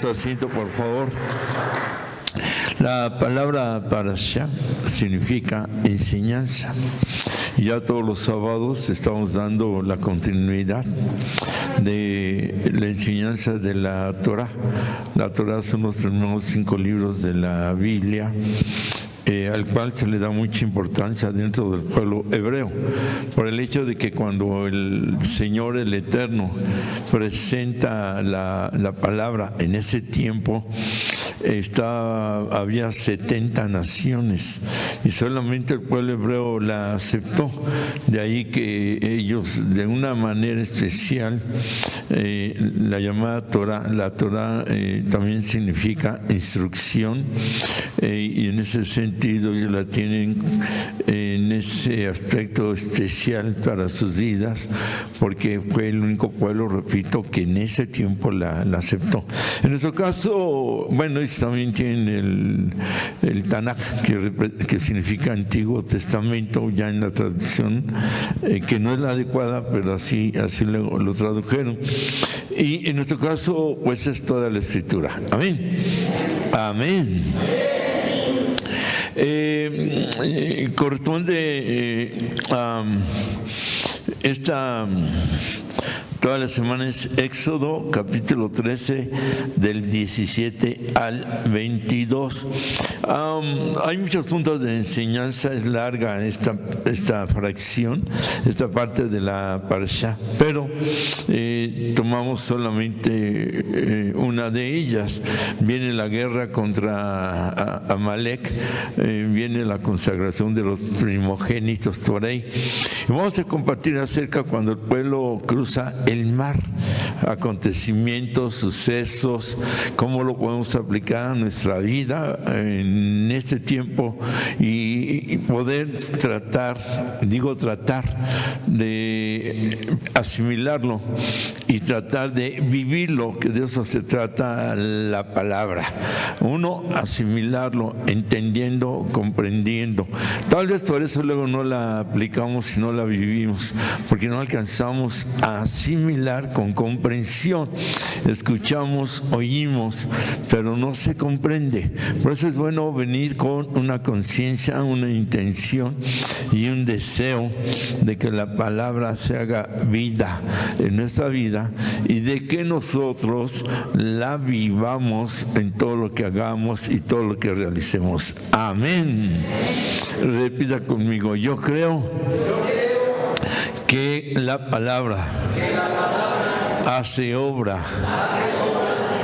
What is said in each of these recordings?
su asiento, por favor. La palabra parashá significa enseñanza. Ya todos los sábados estamos dando la continuidad de la enseñanza de la Torah. La Torah son los primeros 5 libros de la Biblia, al cual se le da mucha importancia dentro del pueblo hebreo, por el hecho de que cuando el Señor, el Eterno, presenta la palabra en ese tiempo, había 70 naciones y solamente el pueblo hebreo la aceptó. De ahí que ellos, de una manera especial, la llamada Torah, la Torah también significa instrucción, y en ese sentido ellos la tienen en ese aspecto especial para sus vidas, porque fue el único pueblo, repito, que en ese tiempo la aceptó. En nuestro caso, bueno, ellos también tienen el Tanakh, que significa Antiguo Testamento, ya en la traducción que no es la adecuada, pero así lo tradujeron. Y en nuestro caso, pues es toda la Escritura. Amén. Amén. Corresponde a toda la semana es Éxodo, capítulo 13, del 17 al 22. Hay muchos puntos de enseñanza, es larga esta fracción, esta parte de la parashá, pero tomamos solamente una de ellas. Viene la guerra contra Amalek, viene la consagración de los primogénitos por ahí. Y vamos a compartir acerca cuando el pueblo cruza el mar, acontecimientos, sucesos, cómo lo podemos aplicar a nuestra vida en este tiempo y poder tratar de asimilarlo y tratar de vivirlo, que de eso se trata la palabra. Uno, asimilarlo, entendiendo, comprendiendo. Tal vez por eso luego no la aplicamos y no la vivimos, porque no alcanzamos a asimilar con comprensión. Escuchamos, oímos, pero no se comprende. Por eso es bueno venir con una conciencia, una intención y un deseo de que la palabra se haga vida en nuestra vida y de que nosotros la vivamos en todo lo que hagamos y todo lo que realicemos. Amén. Repita conmigo: yo creo que la palabra hace obra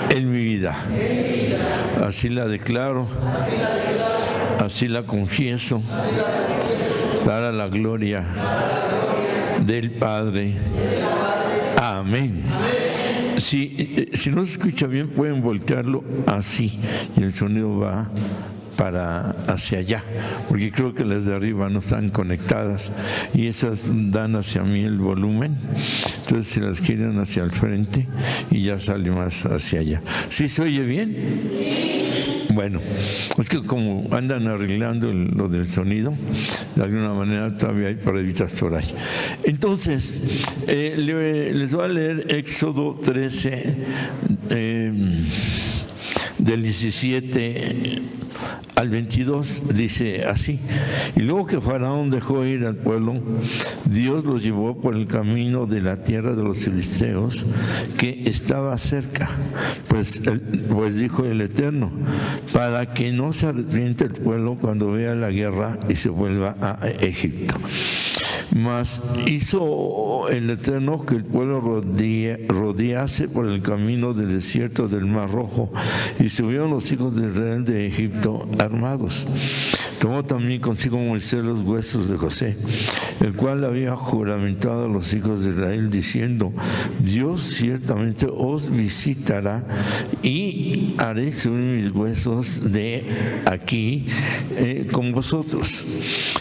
en mi vida. Así la declaro, así la confieso, para la gloria del Padre. Amén. Si no se escucha bien, pueden voltearlo así y el sonido va hacia allá, porque creo que las de arriba no están conectadas y esas dan hacia mí el volumen. Entonces si las quieren hacia el frente y ya sale más hacia allá. ¿Sí se oye bien? Bueno, es que como andan arreglando lo del sonido, de alguna manera todavía hay pruebitas por ahí. Entonces, les voy a leer Éxodo 13, del 17 al 22, dice así: y luego que Faraón dejó ir al pueblo, Dios los llevó por el camino de la tierra de los filisteos, que estaba cerca, pues dijo el Eterno, para que no se arrepiente el pueblo cuando vea la guerra y se vuelva a Egipto. Mas hizo el Eterno que el pueblo rodease por el camino del desierto del Mar Rojo, y subieron los hijos de Israel de Egipto armados. Tomó también consigo Moisés los huesos de José, el cual había juramentado a los hijos de Israel, diciendo: Dios ciertamente os visitará y haré subir mis huesos de aquí con vosotros.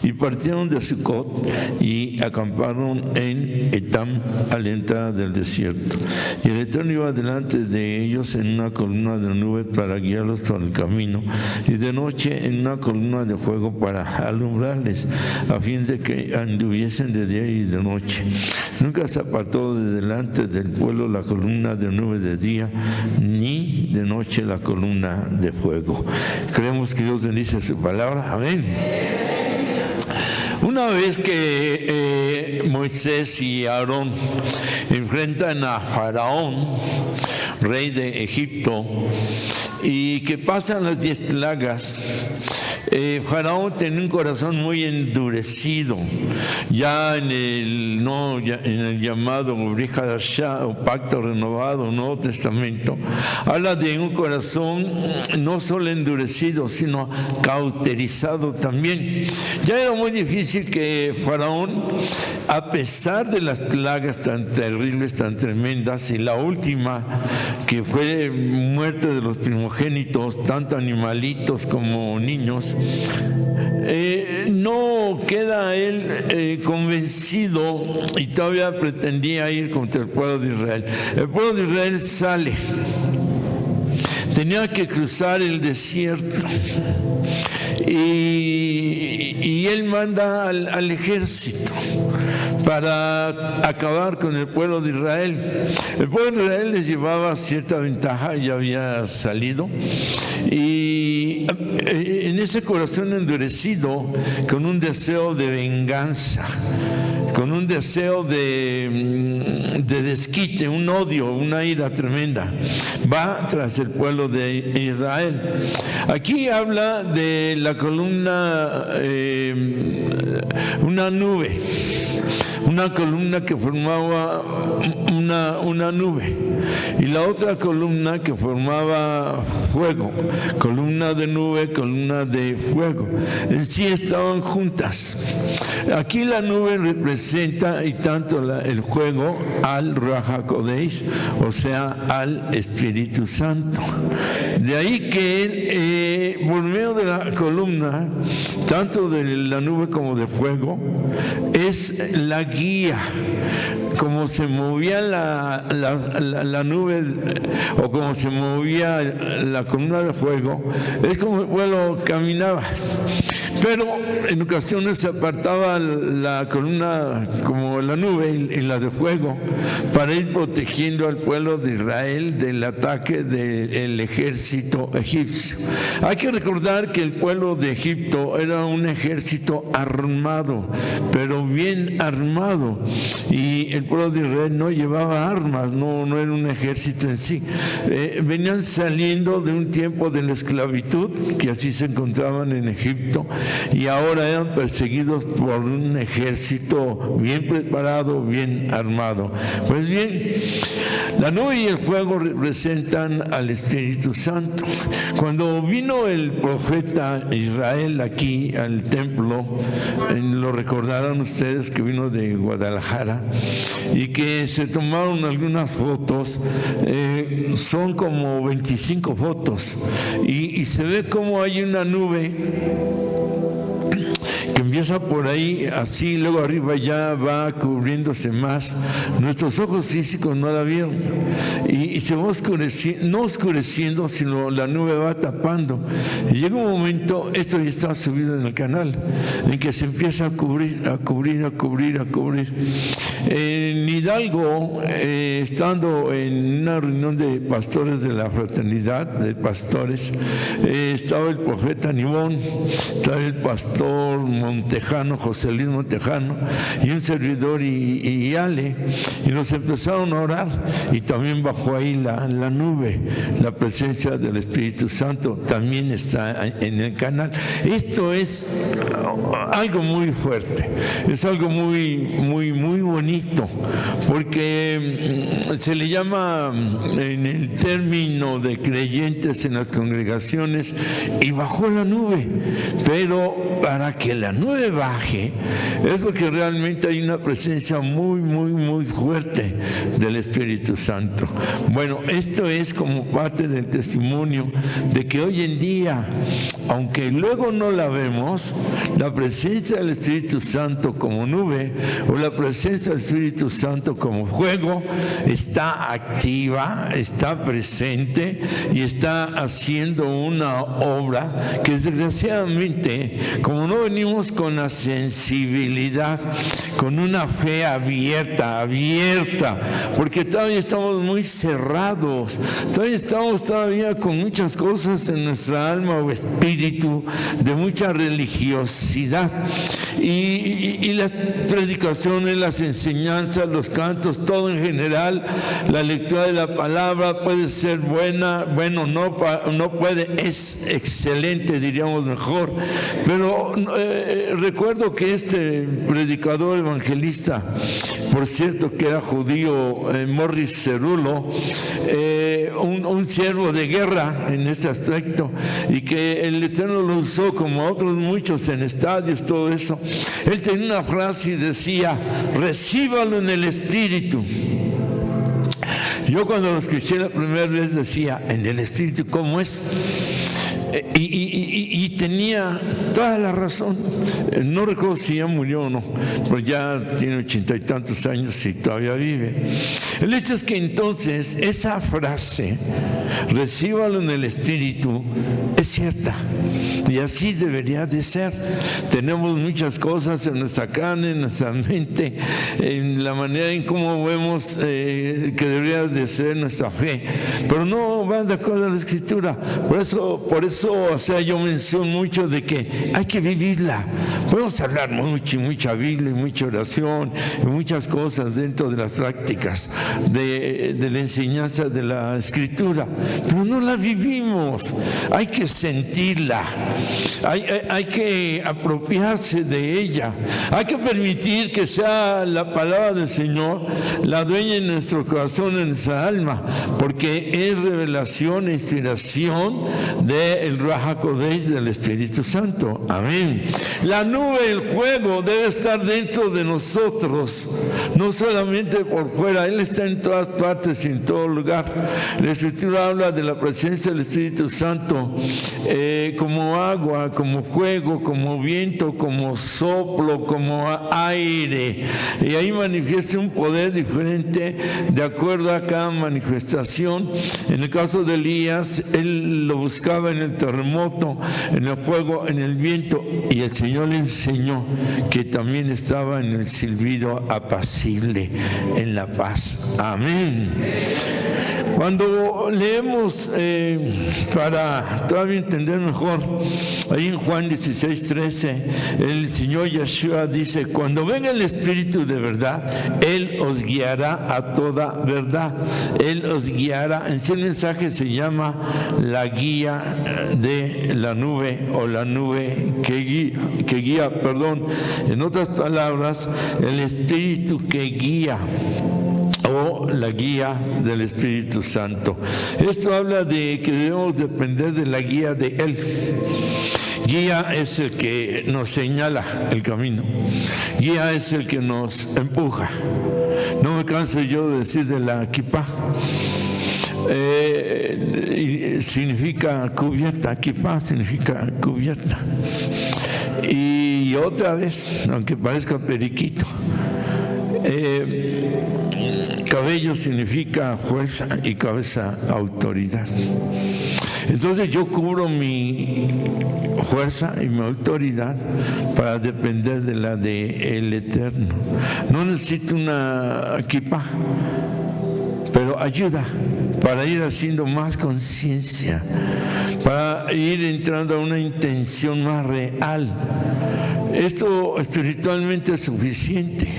Y partieron de Sucot y acamparon en Etam, a la entrada del desierto. Y el Eterno iba delante de ellos en una columna de nube para guiarlos por el camino, y de noche en una columna de fuego para alumbrarles, a fin de que anduviesen de día y de noche. Nunca se apartó de delante del pueblo la columna de nube de día, ni de noche la columna de fuego. Creemos que Dios bendice su palabra. Amén. Una vez que Moisés y Aarón enfrentan a Faraón, rey de Egipto, y que pasan las 10 plagas, Faraón tenía un corazón muy endurecido. Ya en el llamado Brit Hadashah, o Pacto Renovado, Nuevo Testamento, habla de un corazón no solo endurecido, sino cauterizado también. Ya era muy difícil que Faraón, a pesar de las plagas tan terribles, tan tremendas, y la última, que fue muerte de los primogénitos, tanto animalitos como niños, no queda él convencido y todavía pretendía ir contra el pueblo de Israel. El pueblo de Israel sale, tenía que cruzar el desierto y él manda al ejército para acabar con el pueblo de Israel. El pueblo de Israel les llevaba cierta ventaja, ya había salido, y en ese corazón endurecido, con un deseo de venganza, con un deseo de desquite, un odio, una ira tremenda, va tras el pueblo de Israel. Aquí habla de la columna, una nube, una columna que formaba una nube, y la otra columna que formaba fuego, columna de nube, columna de fuego. En sí estaban juntas. Aquí la nube representa, y tanto el fuego, al Ruach HaKodesh, o sea, al Espíritu Santo. De ahí que por medio de la columna, tanto de la nube como de fuego, es la guía. Como se movía la nube, o como se movía la columna de fuego, es como el pueblo caminaba. Pero en ocasiones se apartaba la columna como la nube y la de fuego para ir protegiendo al pueblo de Israel del ataque del ejército egipcio. Hay que recordar que el pueblo de Egipto era un ejército armado, pero bien armado, y el pueblo de Israel no llevaba armas, no era un ejército en sí. Venían saliendo de un tiempo de la esclavitud, que así se encontraban en Egipto, y ahora eran perseguidos por un ejército bien preparado, bien armado. Pues bien, la nube y el fuego representan al Espíritu Santo. Cuando vino el profeta Israel aquí al templo, lo recordarán ustedes que vino de Guadalajara, y que se tomaron algunas fotos, son como 25 fotos, y se ve como hay una nube que empieza por ahí así, luego arriba ya va cubriéndose más. Nuestros ojos físicos no la vieron, y se va oscureciendo, no oscureciendo, sino la nube va tapando, y llega un momento, esto ya está subido en el canal, en que se empieza a cubrir. En Hidalgo, estando en una reunión de pastores de la fraternidad de pastores, estaba el profeta Nibón, estaba el pastor Montejano, José Luis Montejano, y un servidor y Ale, y nos empezaron a orar, y también bajó ahí la nube. La presencia del Espíritu Santo también está en el canal. Esto es algo muy fuerte, es algo muy bonito, porque se le llama en el término de creyentes en las congregaciones, y bajó la nube, pero para que la nube nube baje, es porque realmente hay una presencia muy, muy, muy fuerte del Espíritu Santo. Bueno, esto es como parte del testimonio de que hoy en día, aunque luego no la vemos, la presencia del Espíritu Santo como nube o la presencia del Espíritu Santo como fuego está activa, está presente y está haciendo una obra que desgraciadamente, como no venimos con la sensibilidad, con una fe abierta, porque todavía estamos muy cerrados, todavía estamos con muchas cosas en nuestra alma o espíritu, de mucha religiosidad, y las predicaciones, las enseñanzas, los cantos, todo en general, la lectura de la palabra puede ser buena, bueno, no puede, es excelente, diríamos mejor, pero recuerdo que este predicador evangelista, por cierto que era judío, Morris Cerullo, un siervo de guerra en este aspecto, y que el Eterno lo usó como a otros muchos en estadios, todo eso. Él tenía una frase y decía: recíbalo en el Espíritu. Yo cuando lo escuché la primera vez decía: en el Espíritu, ¿cómo es? Y tenía toda la razón. No recuerdo si ya murió o no, pero ya tiene 80 y tantos años y todavía vive. El hecho es que entonces esa frase, recíbalo en el Espíritu, es cierta. Y así debería de ser. Tenemos muchas cosas en nuestra carne, en nuestra mente, en la manera en cómo vemos que debería de ser nuestra fe, pero no van de acuerdo a la Escritura. Por eso, o sea, yo menciono mucho de que hay que vivirla. Podemos hablar mucho y mucha Biblia y mucha oración y muchas cosas dentro de las prácticas de la enseñanza de la Escritura, pero no la vivimos. Hay que sentirla. Hay que apropiarse de ella. Hay que permitir que sea la palabra del Señor la dueña en nuestro corazón, en nuestra alma, porque es revelación e inspiración del Ruach HaKodesh, del Espíritu Santo. Amén. La nube, el fuego, debe estar dentro de nosotros, no solamente por fuera. Él está en todas partes y en todo lugar. La Escritura habla de la presencia del Espíritu Santo como agua, como fuego, como viento, como soplo, como aire, y ahí manifiesta un poder diferente de acuerdo a cada manifestación. En el caso de Elías, él lo buscaba en el terremoto, en el fuego, en el viento, y el Señor le enseñó que también estaba en el silbido apacible, en la paz. Amén. Cuando leemos, para todavía entender mejor, ahí en Juan 16:13, el Señor Yeshua dice: cuando venga el Espíritu de verdad, Él os guiará a toda verdad. Él os guiará. En ese mensaje se llama la guía de la nube, o la nube que guía. En otras palabras, el Espíritu que guía, o la guía del Espíritu Santo. Esto habla de que debemos depender de la guía de Él. Guía es el que nos señala el camino. Guía es el que nos empuja. No me canso yo de decir de la kippah. Significa cubierta. Kippah significa cubierta. Y otra vez, aunque parezca periquito, cabello significa fuerza y cabeza autoridad. Entonces yo cubro mi fuerza y mi autoridad para depender de la del Eterno. No necesito una kippah, pero ayuda para ir haciendo más conciencia, para ir entrando a una intención más real. Esto espiritualmente es suficiente,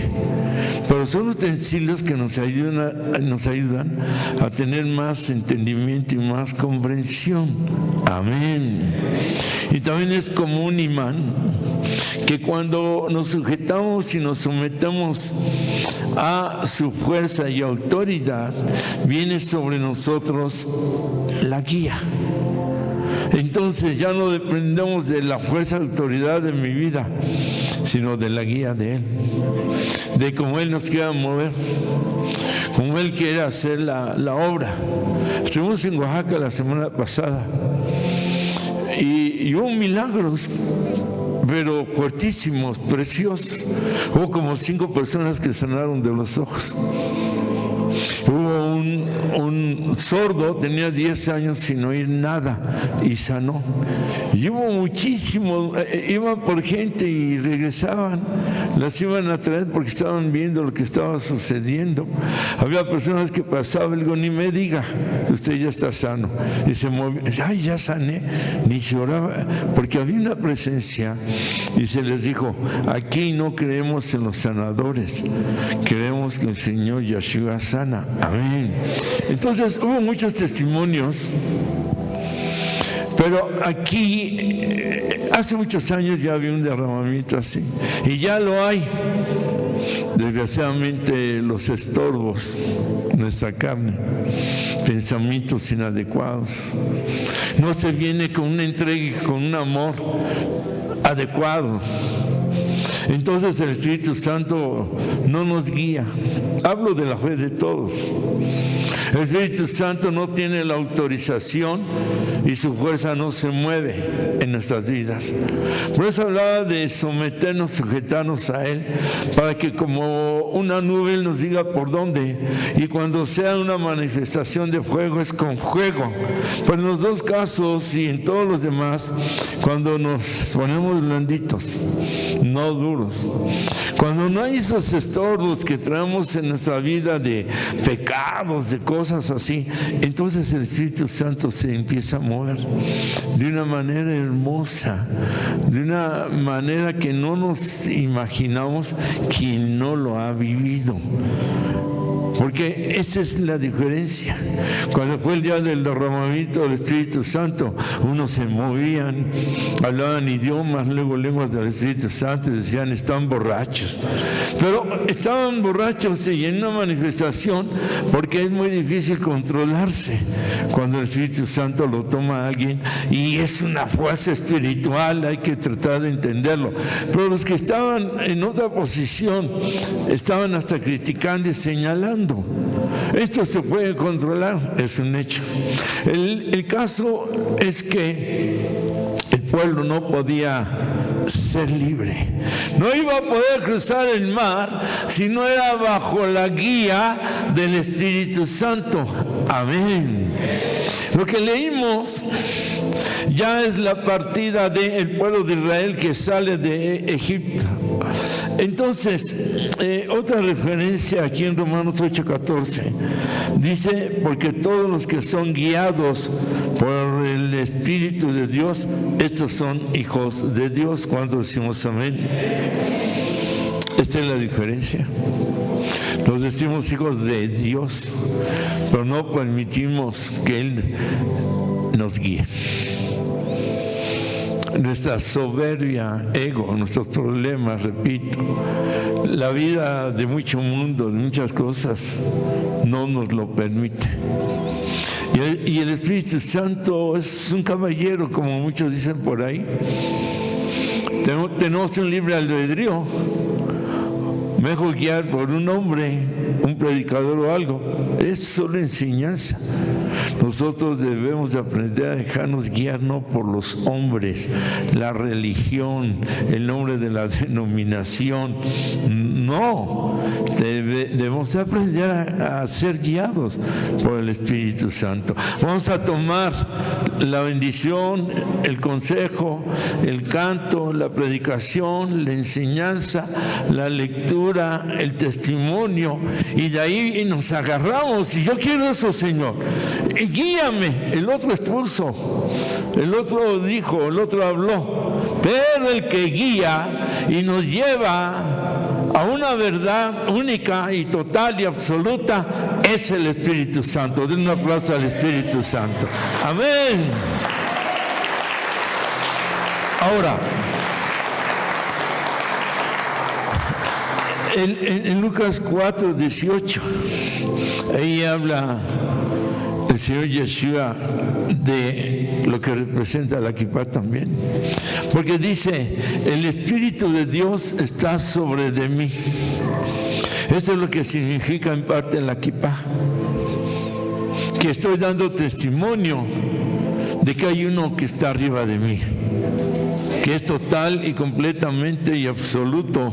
pero son utensilios que nos ayudan a tener más entendimiento y más comprensión. Amén. Y también es como un imán, que cuando nos sujetamos y nos sometemos a su fuerza y autoridad, viene sobre nosotros la guía. Entonces ya no dependemos de la fuerza y autoridad de mi vida, sino de la guía de Él, de cómo Él nos quiera mover, cómo Él quiere hacer la obra. Estuvimos en Oaxaca la semana pasada y hubo milagros, pero fuertísimos, preciosos. Hubo como 5 personas que sanaron de los ojos. Hubo un sordo, tenía 10 años sin oír nada y sanó. Y hubo muchísimos, iban por gente y regresaban, las iban a traer porque estaban viendo lo que estaba sucediendo. Había personas que pasaban, digo, ni me diga, usted ya está sano. Y se movía, ay, ya sané, ni lloraba, porque había una presencia. Y se les dijo, aquí no creemos en los sanadores, creemos que el Señor Yeshua sana. Amén. Entonces hubo muchos testimonios, pero aquí hace muchos años ya había un derramamiento así, y ya lo hay. Desgraciadamente los estorbos, nuestra carne, pensamientos inadecuados, no se viene con una entrega, con un amor adecuado. Entonces el Espíritu Santo no nos guía. Hablo de la fe de todos. El Espíritu Santo no tiene la autorización y su fuerza no se mueve en nuestras vidas. Por eso hablaba de someternos, sujetarnos a Él, para que como una nube Él nos diga por dónde. Y cuando sea una manifestación de fuego, es con fuego. Pero en los dos casos y en todos los demás, cuando nos ponemos blanditos, no duros, cuando no hay esos estorbos que traemos en nuestra vida de pecados, de cosas así, entonces el Espíritu Santo se empieza a mover de una manera hermosa, de una manera que no nos imaginamos quien no lo ha vivido. Porque esa es la diferencia. Cuando fue el día del derramamiento del Espíritu Santo, unos se movían, hablaban idiomas, luego lenguas del Espíritu Santo, y decían, están borrachos. Pero estaban borrachos y en una manifestación, porque es muy difícil controlarse cuando el Espíritu Santo lo toma a alguien, y es una fuerza espiritual, hay que tratar de entenderlo. Pero los que estaban en otra posición, estaban hasta criticando y señalando. Esto se puede controlar, es un hecho. El caso es que el pueblo no podía ser libre, no iba a poder cruzar el mar si no era bajo la guía del Espíritu Santo. Amén. Lo que leímos ya es la partida del pueblo de Israel que sale de Egipto. Entonces, otra referencia aquí en Romanos 8:14 dice, porque todos los que son guiados por el Espíritu de Dios, estos son hijos de Dios. ¿Cuántos decimos amén? Esta es la diferencia. Nos decimos hijos de Dios, pero no permitimos que Él nos guíe. Nuestra soberbia, ego, nuestros problemas, repito, la vida de mucho mundo, de muchas cosas, no nos lo permite. Y el Espíritu Santo es un caballero, como muchos dicen por ahí. Tenemos un libre albedrío. Mejor guiar por un hombre, un predicador o algo. Es solo enseñanza. Nosotros debemos aprender a dejarnos guiar no por los hombres, la religión, el nombre de la denominación. No, debemos aprender a ser guiados por el Espíritu Santo. Vamos a tomar la bendición, el consejo, el canto, la predicación, la enseñanza, la lectura, el testimonio, y de ahí nos agarramos. Y yo quiero eso, Señor. Guíame. El otro expuso, el otro dijo, el otro habló, pero el que guía y nos lleva a una verdad única y total y absoluta es el Espíritu Santo. Den un aplauso al Espíritu Santo. Amén. Ahora, en Lucas 4:18, ahí habla el Señor Yeshua de lo que representa la kippah también. Porque dice, el Espíritu de Dios está sobre de mí. Eso es lo que significa en parte la kippah. Que estoy dando testimonio de que hay uno que está arriba de mí, que es total y completamente y absoluto,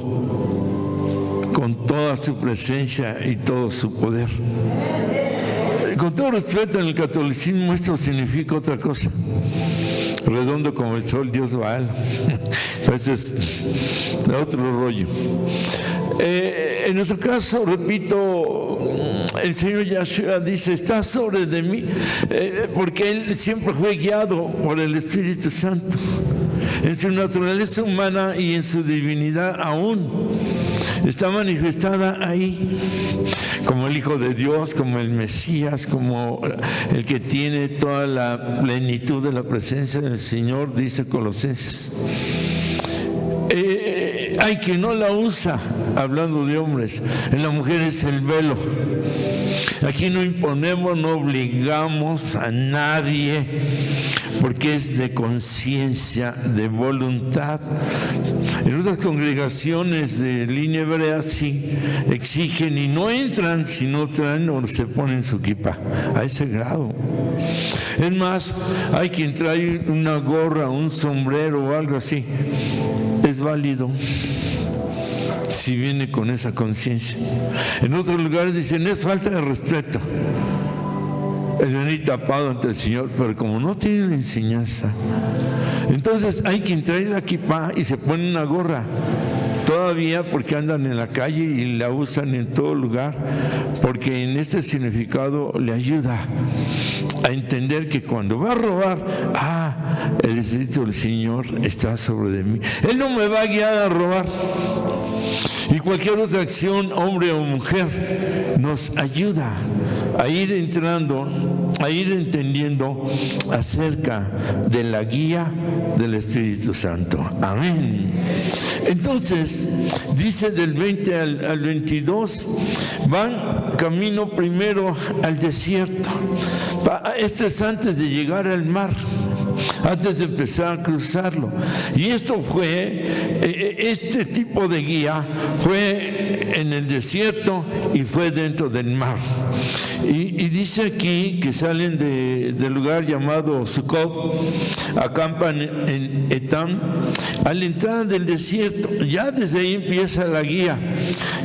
con toda su presencia y todo su poder. Con todo respeto, en el catolicismo esto significa otra cosa. Redondo como el sol, Dios Baal. Ese es otro rollo. En nuestro caso, repito, el Señor Yahshua dice, está sobre de mí, porque Él siempre fue guiado por el Espíritu Santo. En su naturaleza humana y en su divinidad aún está manifestada ahí, como el Hijo de Dios, como el Mesías, como el que tiene toda la plenitud de la presencia del Señor, dice Colosenses. Hay quien no la usa, hablando de hombres. En la mujer es el velo. Aquí no imponemos, no obligamos a nadie, porque es de conciencia, de voluntad. En otras congregaciones de línea hebrea sí exigen y no entran si no traen o se ponen su kippah, a ese grado. Es más, hay quien trae una gorra, un sombrero o algo así. Es válido si viene con esa conciencia. En otros lugares dicen, es falta de respeto el venir tapado ante el Señor, pero como no tiene la enseñanza, entonces hay quien trae la kippah y se pone una gorra todavía porque andan en la calle y la usan en todo lugar, porque en este significado le ayuda a entender que cuando va a robar, el Espíritu del Señor está sobre de mí. Él no me va a guiar a robar. Y cualquier otra acción, hombre o mujer, nos ayuda a ir entrando, a ir entendiendo acerca de la guía del Espíritu Santo. Amén. Entonces, dice del 20 al 22, van camino primero al desierto. Este es antes de llegar al mar, antes de empezar a cruzarlo. Y esto fue, este tipo de guía fue en el desierto y fue dentro del mar. Y dice aquí que salen del lugar llamado Sucot, acampan en Etam, a la entrada del desierto. Ya desde ahí empieza la guía.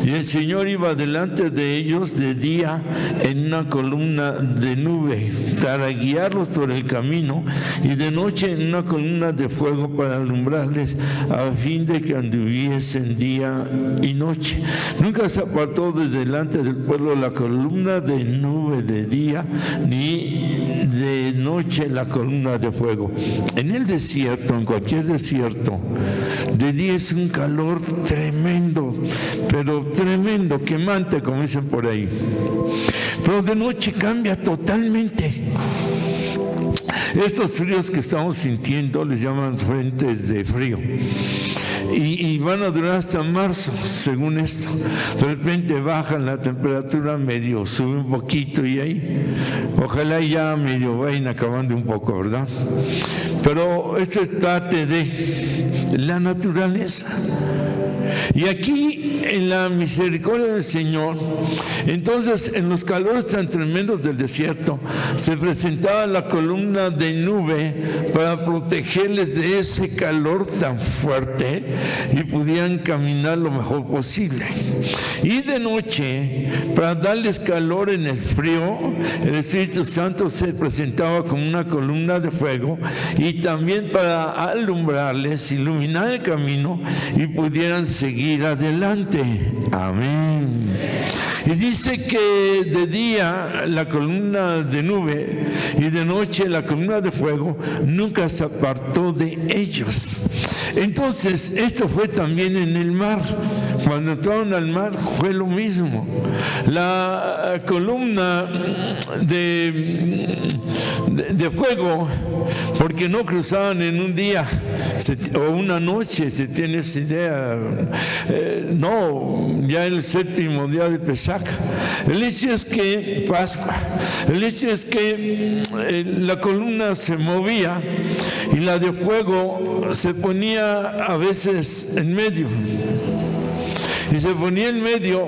Y el Señor iba delante de ellos de día en una columna de nube para guiarlos por el camino, y de noche en una columna de fuego para alumbrarles, a fin de que anduviesen día y noche. Nunca se apartó de delante del pueblo la columna de nube de día, ni de noche la columna de fuego. En el desierto, en cualquier desierto, de día es un calor tremendo, pero tremendo, quemante, como dicen por ahí. Pero de noche cambia totalmente. Estos fríos que estamos sintiendo les llaman frentes de frío. Y van a durar hasta marzo, según esto. De repente bajan la temperatura, medio sube un poquito y ahí, ojalá ya medio vayan acabando un poco, ¿verdad? Pero esto es parte de la naturaleza. Y aquí, en la misericordia del Señor, entonces en los calores tan tremendos del desierto, se presentaba la columna de nube para protegerles de ese calor tan fuerte y pudieran caminar lo mejor posible. Y de noche, para darles calor en el frío, el Espíritu Santo se presentaba como una columna de fuego, y también para alumbrarles, iluminar el camino y pudieran seguir adelante. Amén. Y dice que de día la columna de nube y de noche la columna de fuego nunca se apartó de ellos. Entonces, esto fue también en el mar, cuando entraron al mar fue lo mismo. La columna de fuego, porque no cruzaban en un día o una noche, se tiene esa idea, no, ya el séptimo día de Pesach. El hecho es que Pascua, el hecho es que la columna se movía y la de fuego se ponía a veces en medio, y se ponía en medio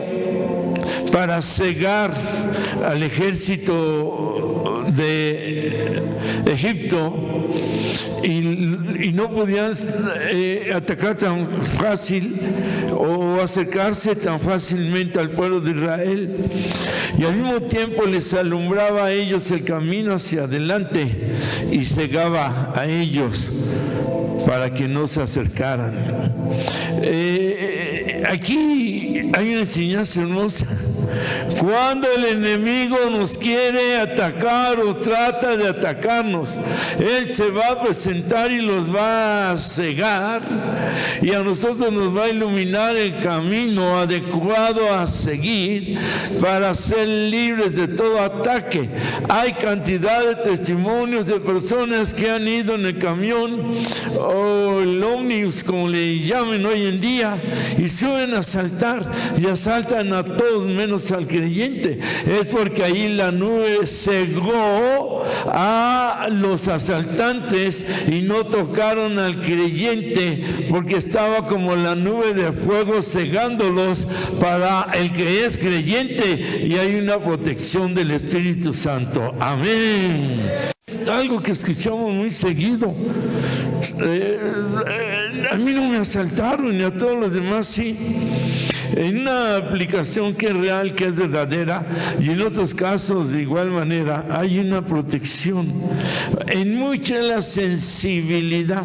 para cegar al ejército de Egipto, y no podían atacar tan fácil o acercarse tan fácilmente al pueblo de Israel, y al mismo tiempo les alumbraba a ellos el camino hacia adelante y cegaba a ellos para que no se acercaran. Aquí hay una enseñanza hermosa. Cuando el enemigo nos quiere atacar o trata de atacarnos, él se va a presentar y los va a cegar, y a nosotros nos va a iluminar el camino adecuado a seguir para ser libres de todo ataque. Hay cantidad de testimonios de personas que han ido en el camión o el ómnibus, como le llamen hoy en día, y suben a asaltar y asaltan a todos menos al creyente. Es porque ahí la nube cegó a los asaltantes y no tocaron al creyente, porque estaba como la nube de fuego cegándolos para el que es creyente, y hay una protección del Espíritu Santo. Amén. Es algo que escuchamos muy seguido. A mí no me asaltaron y a todos los demás sí. En una aplicación que es real, que es verdadera, y en otros casos de igual manera, hay una protección. En mucha la sensibilidad,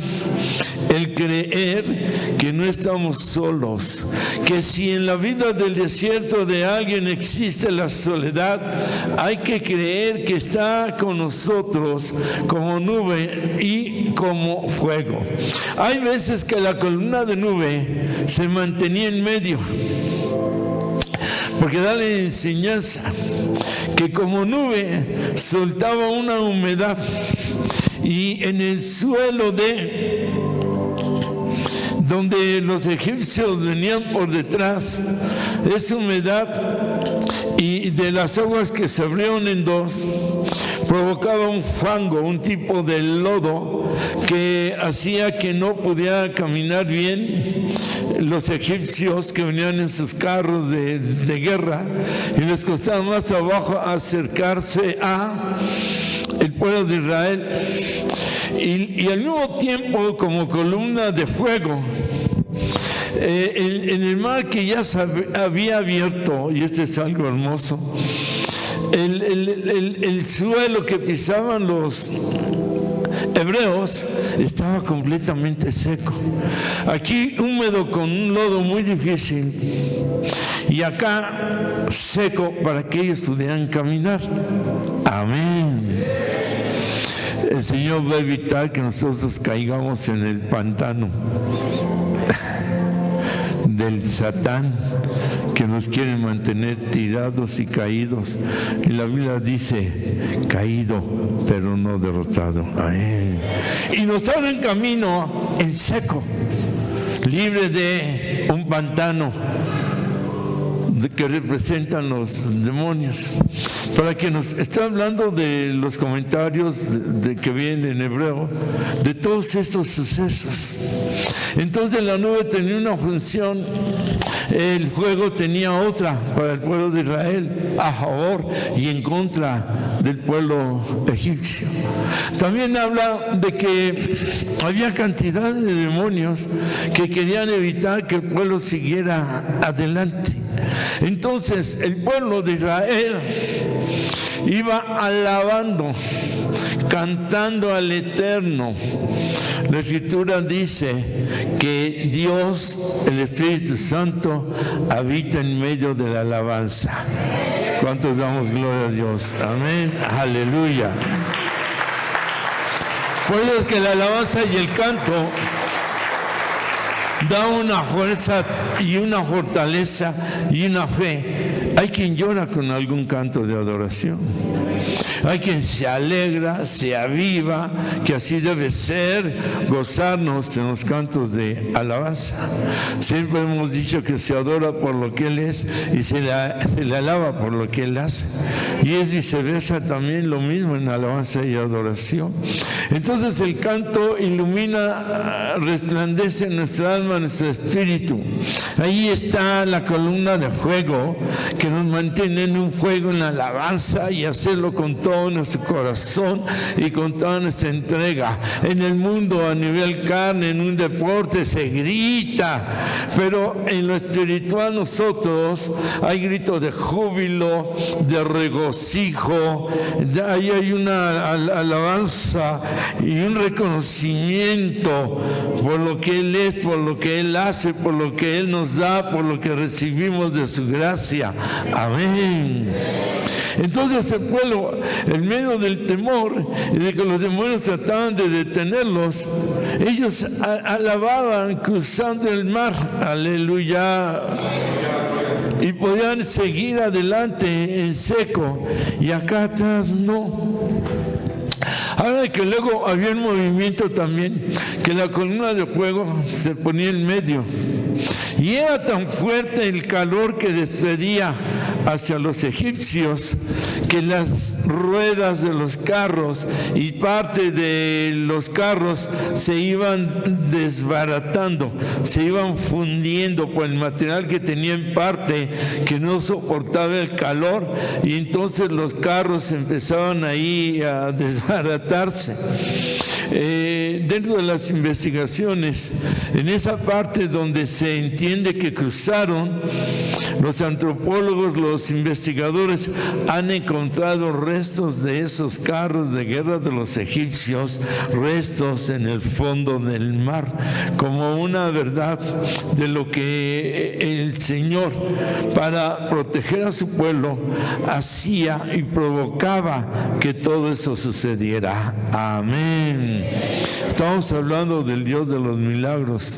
el creer que no estamos solos, que si en la vida del desierto de alguien existe la soledad, hay que creer que está con nosotros como nube y como fuego. Hay veces que la columna de nube se mantenía en medio, porque da la enseñanza que como nube soltaba una humedad, y en el suelo donde los egipcios venían por detrás, esa humedad y de las aguas que se abrieron en dos, provocaba un fango, un tipo de lodo que hacía que no pudiera caminar bien los egipcios que venían en sus carros de guerra, y les costaba más trabajo acercarse a el pueblo de Israel. Y al mismo tiempo, como columna de fuego, en el mar que ya se había abierto, y este es algo hermoso, el suelo que pisaban los hebreos estaba completamente seco. Aquí húmedo con un lodo muy difícil, y acá seco para que ellos pudieran caminar. Amén. El Señor va a evitar que nosotros caigamos en el pantano del Satán, que nos quiere mantener tirados y caídos. Y la Biblia dice, caído, pero no derrotado. Amén. Y nos abren camino en seco, libre de un pantano que representan los demonios. Para que nos está hablando de los comentarios de que vienen en hebreo, de todos estos sucesos. Entonces la nube tenía una función, el fuego tenía otra para el pueblo de Israel, a favor y en contra del pueblo egipcio. También habla de que había cantidad de demonios que querían evitar que el pueblo siguiera adelante. Entonces el pueblo de Israel iba alabando, cantando al Eterno. La Escritura dice que Dios, el Espíritu Santo, habita en medio de la alabanza. ¿Cuántos damos gloria a Dios? Amén, aleluya. Por eso es que la alabanza y el canto da una fuerza y una fortaleza y una fe. Hay quien llora con algún canto de adoración. Hay quien se alegra, se aviva, que así debe ser, gozarnos en los cantos de alabanza. Siempre hemos dicho que se adora por lo que Él es y se le alaba por lo que Él hace. Y es viceversa también lo mismo en alabanza y adoración. Entonces el canto ilumina, resplandece en nuestra alma, en nuestro espíritu. Ahí está la columna de fuego que nos mantiene en un fuego en la alabanza y hacerlo con todo nuestro corazón y con toda nuestra entrega. En el mundo a nivel carne, en un deporte se grita, pero en lo espiritual nosotros hay gritos de júbilo, de regocijo. Ahí hay una alabanza y un reconocimiento por lo que Él es, por lo que Él hace, por lo que Él nos da, por lo que recibimos de su gracia. Amén. Entonces el pueblo, en medio del temor y de que los demonios trataban de detenerlos, ellos alababan cruzando el mar, aleluya, y podían seguir adelante en seco, y acá atrás no. Ahora que luego había un movimiento también, que la columna de fuego se ponía en medio, y era tan fuerte el calor que despedía hacia los egipcios que las ruedas de los carros y parte de los carros se iban desbaratando, se iban fundiendo por el material que tenía en parte que no soportaba el calor, y entonces los carros empezaban ahí a desbaratarse. Dentro de las investigaciones, en esa parte donde se entiende que cruzaron, los antropólogos, los investigadores han encontrado restos de esos carros de guerra de los egipcios, restos en el fondo del mar, como una verdad de lo que el Señor, para proteger a su pueblo, hacía y provocaba que todo eso sucediera. Amén. Estamos hablando del Dios de los milagros,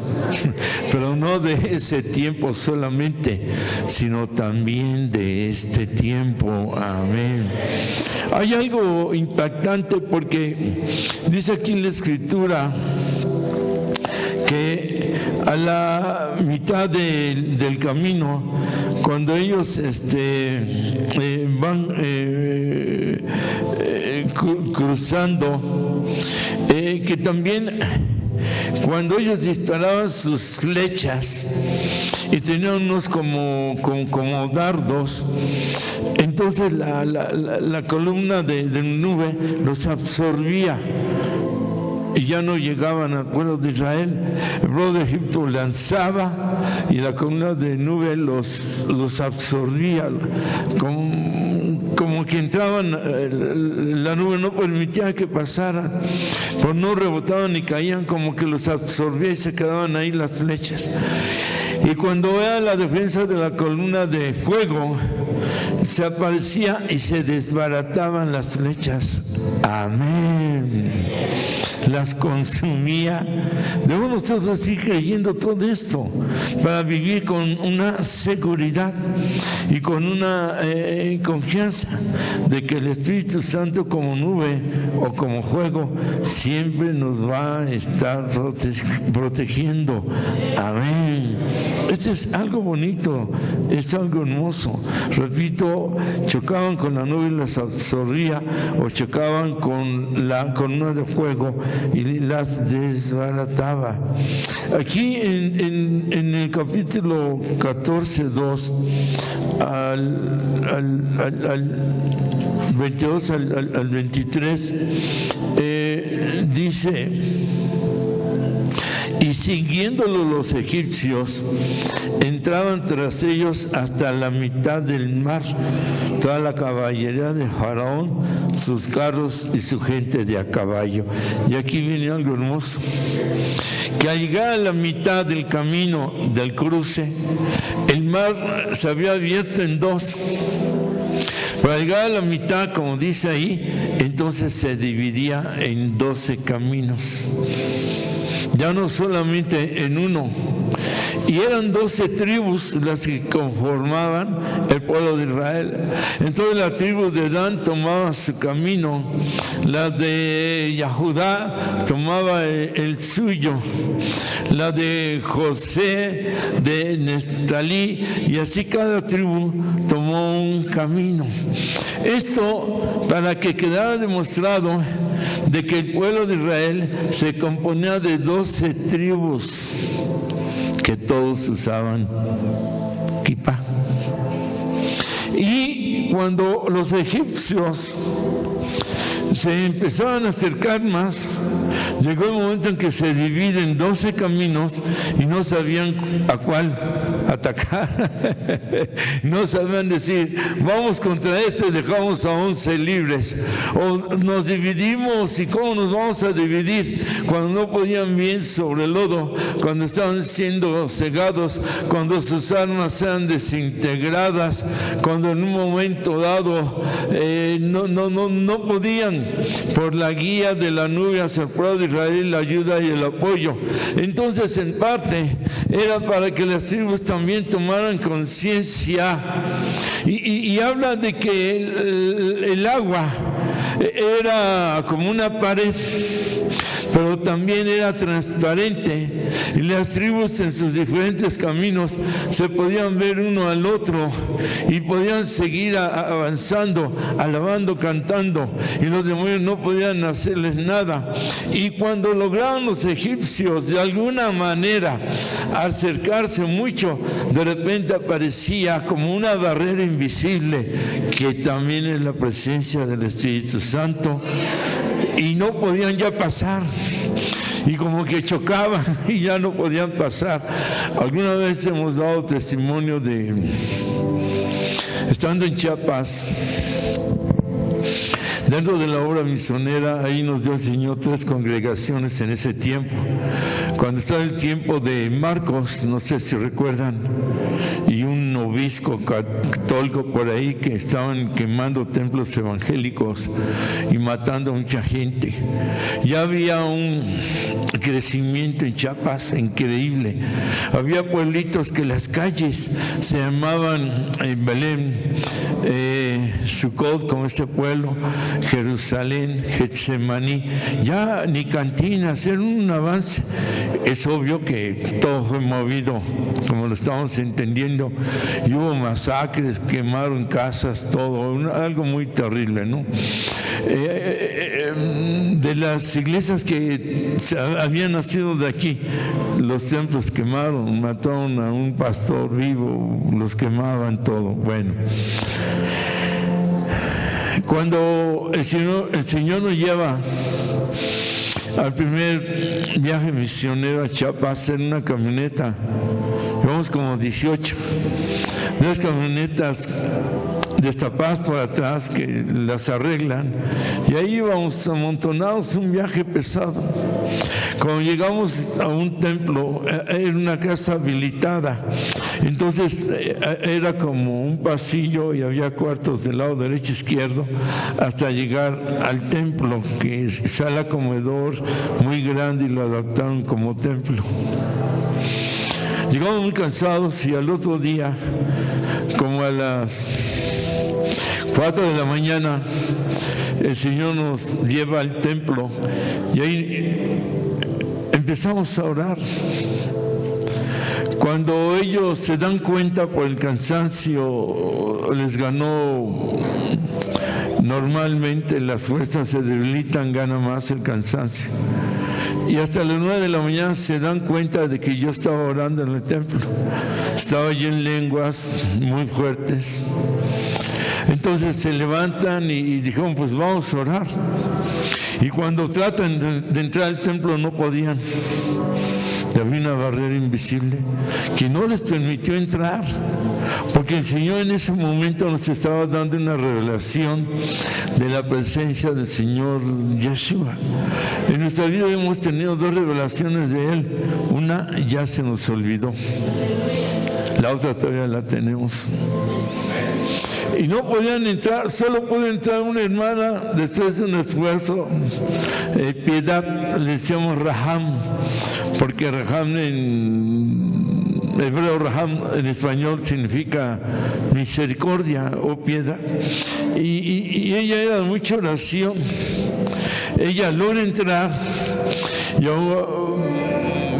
pero no de ese tiempo solamente, sino también de este tiempo. Amén. Hay algo impactante porque dice aquí en la Escritura que a la mitad del camino, cuando ellos van cruzando, que también cuando ellos disparaban sus flechas y tenían unos como dardos, entonces la columna de nube los absorbía y ya no llegaban al pueblo de Israel. El pueblo de Egipto lanzaba y la columna de nube los absorbía, como que entraban, la nube no permitía que pasaran, pues no rebotaban ni caían, como que los absorbía y se quedaban ahí las flechas. Y cuando era la defensa de la columna de fuego, se aparecía y se desbarataban las flechas. Amén. Las consumía. Debemos nosotros así creyendo todo esto para vivir con una seguridad y con una confianza de que el Espíritu Santo, como nube o como fuego, siempre nos va a estar protegiendo. Amén. Esto es algo bonito, es algo hermoso. Repito, chocaban con la nube y las absorbía, o chocaban con la columna de fuego y las desbarataba. Aquí en el capítulo 14:2 al 22 al 23 dice: y siguiéndolo los egipcios, entraban tras ellos hasta la mitad del mar, toda la caballería de Faraón, sus carros y su gente de a caballo. Y aquí viene algo hermoso, que al llegar a la mitad del camino del cruce, el mar se había abierto en dos. Para llegar a la mitad, como dice ahí, entonces se dividía en 12 caminos. Ya no solamente en uno, y eran 12 tribus las que conformaban el pueblo de Israel. Entonces la tribu de Dan tomaba su camino, la de Judá tomaba el suyo, la de José, de Neftalí, y así cada tribu tomó un camino. Esto para que quedara demostrado de que el pueblo de Israel se componía de 12 tribus que todos usaban kipá. Y cuando los egipcios se empezaban a acercar más, llegó el momento en que se dividen 12 caminos y no sabían a cuál atacar. No sabían decir, vamos contra este, dejamos a 11 libres, o nos dividimos. ¿Y cómo nos vamos a dividir? Cuando no podían bien sobre el lodo, cuando estaban siendo cegados, cuando sus armas eran desintegradas, cuando en un momento dado no podían, por la guía de la nube hacia el pueblo de Israel, la ayuda y el apoyo. Entonces, en parte era para que las tribus también tomaran conciencia, y habla de que el agua era como una pared, pero también era transparente, y las tribus en sus diferentes caminos se podían ver uno al otro y podían seguir avanzando, alabando, cantando, y los demonios no podían hacerles nada. Y cuando lograron los egipcios de alguna manera acercarse mucho, de repente aparecía como una barrera invisible, que también es la presencia del Espíritu Santo, y no podían ya pasar, y como que chocaban y ya no podían pasar. Alguna vez hemos dado testimonio de, estando en Chiapas, dentro de la obra misionera, ahí nos dio el Señor 3 congregaciones en ese tiempo. Cuando estaba el tiempo de Marcos, no sé si recuerdan, y un obispo católico por ahí, que estaban quemando templos evangélicos y matando a mucha gente. Ya había un crecimiento en Chiapas increíble. Había pueblitos que las calles se llamaban Belén, Sucot, como este pueblo, Jerusalén, Getsemaní, ya ni cantinas, era un avance. Es obvio que todo fue movido, como lo estamos entendiendo, y hubo masacres, quemaron casas, todo, algo muy terrible, ¿no? De las iglesias que habían nacido de aquí, los templos quemaron, mataron a un pastor vivo, los quemaban todo. Bueno, cuando el Señor nos lleva al primer viaje misionero a Chiapas en una camioneta, llevamos como 18, las camionetas destapadas por atrás que las arreglan, y ahí íbamos amontonados, un viaje pesado. Cuando llegamos a un templo, era una casa habilitada, entonces era como un pasillo y había cuartos del lado derecho e izquierdo hasta llegar al templo, que es sala comedor muy grande, y lo adaptaron como templo. Llegamos muy cansados, y al otro día, como a las 4 de la mañana, el Señor nos lleva al templo, y ahí empezamos a orar. Cuando ellos se dan cuenta por el cansancio, les ganó. Normalmente las fuerzas se debilitan, gana más el cansancio. Y hasta las 9 de la mañana se dan cuenta de que yo estaba orando en el templo. Estaba yo en lenguas muy fuertes. Entonces se levantan y dijeron, pues vamos a orar. Y cuando tratan de entrar al templo no podían. Había una barrera invisible que no les permitió entrar, porque el Señor en ese momento nos estaba dando una revelación de la presencia del Señor Yeshua. En nuestra vida hemos tenido 2 revelaciones de Él. Una ya se nos olvidó, la otra todavía la tenemos. Y no podían entrar, solo pudo entrar una hermana después de un esfuerzo, piedad, le decíamos Raham, porque Raham en hebreo raham en español significa misericordia o piedad. Y ella era de mucha oración. Ella logra entrar. Yo,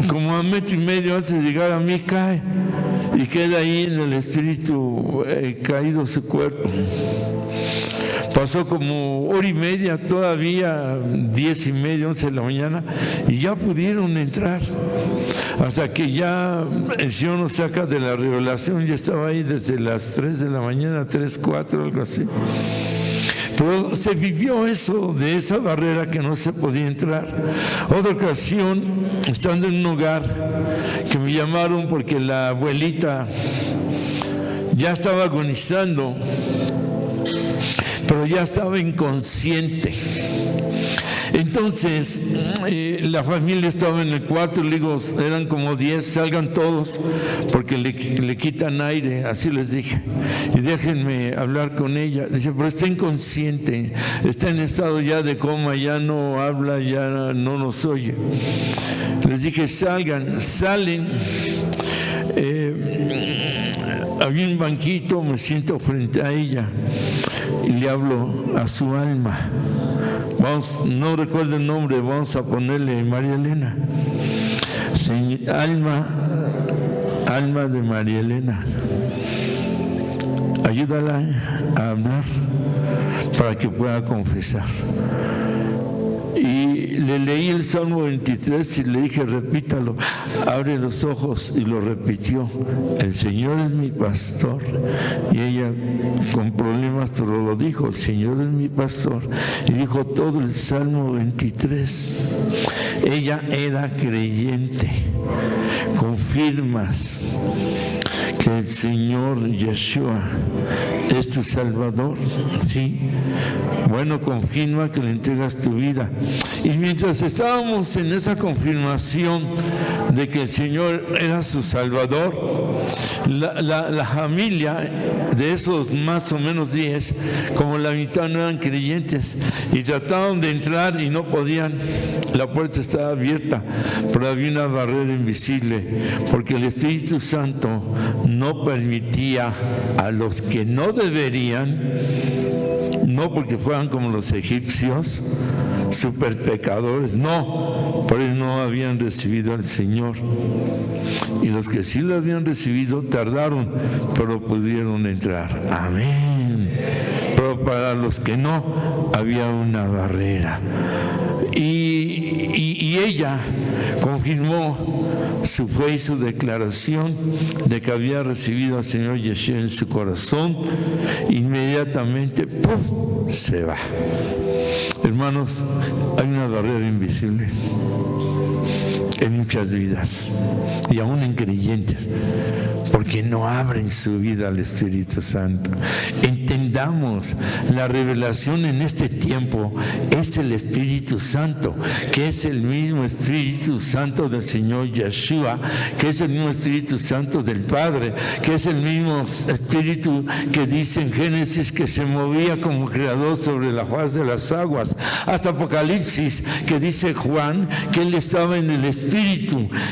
como a 1.5 metros antes de llegar a mí, cae y queda ahí en el espíritu caído su cuerpo. Pasó como 1:30 todavía, 10:30, 11 de la mañana, y ya pudieron entrar. Hasta que ya el Señor nos saca de la revelación, ya estaba ahí desde las 3 de la mañana, 3, 4, algo así. Pero se vivió eso, de esa barrera que no se podía entrar. Otra ocasión, estando en un hogar, que me llamaron porque la abuelita ya estaba agonizando, pero ya estaba inconsciente. Entonces, la familia estaba en el cuarto, le digo, eran como 10, salgan todos, porque le quitan aire, así les dije, y déjenme hablar con ella. Dice, pero está inconsciente, está en estado ya de coma, ya no habla, ya no nos oye. Les dije, salgan, salen. Había un banquito, me siento frente a ella y le hablo a su alma. Vamos, no recuerdo el nombre, vamos a ponerle María Elena. Alma de María Elena, ayúdala a hablar para que pueda confesar. Y le leí el Salmo 23 y le dije, repítalo, abre los ojos, y lo repitió. El Señor es mi pastor. Y ella con problemas, pero lo dijo, el Señor es mi pastor. Y dijo todo el Salmo 23. Ella era creyente. Confirmas que el Señor Yeshua es tu Salvador, ¿sí? Bueno, confirma que le entregas tu vida. Y mientras estábamos en esa confirmación de que el Señor era su Salvador, la familia de esos más o menos 10, como la mitad no eran creyentes, y trataban de entrar y no podían. La puerta estaba abierta, pero había una barrera invisible, porque el Espíritu Santo no permitía a los que no deberían, no porque fueran como los egipcios, super pecadores, no, por ellos no habían recibido al Señor. Y los que sí lo habían recibido tardaron, pero pudieron entrar. Amén. Pero para los que no, había una barrera. Y ella confirmó su fe y su declaración de que había recibido al Señor Yeshua en su corazón. Inmediatamente, ¡pum!, se va. Hermanos, hay una barrera invisible en muchas vidas, y aún en creyentes, porque no abren su vida al Espíritu Santo. Entendamos, la revelación en este tiempo es el Espíritu Santo, que es el mismo Espíritu Santo del Señor Yeshua, que es el mismo Espíritu Santo del Padre, que es el mismo Espíritu que dice en Génesis que se movía como creador sobre la faz de las aguas, hasta Apocalipsis, que dice Juan que él estaba en el Espíritu,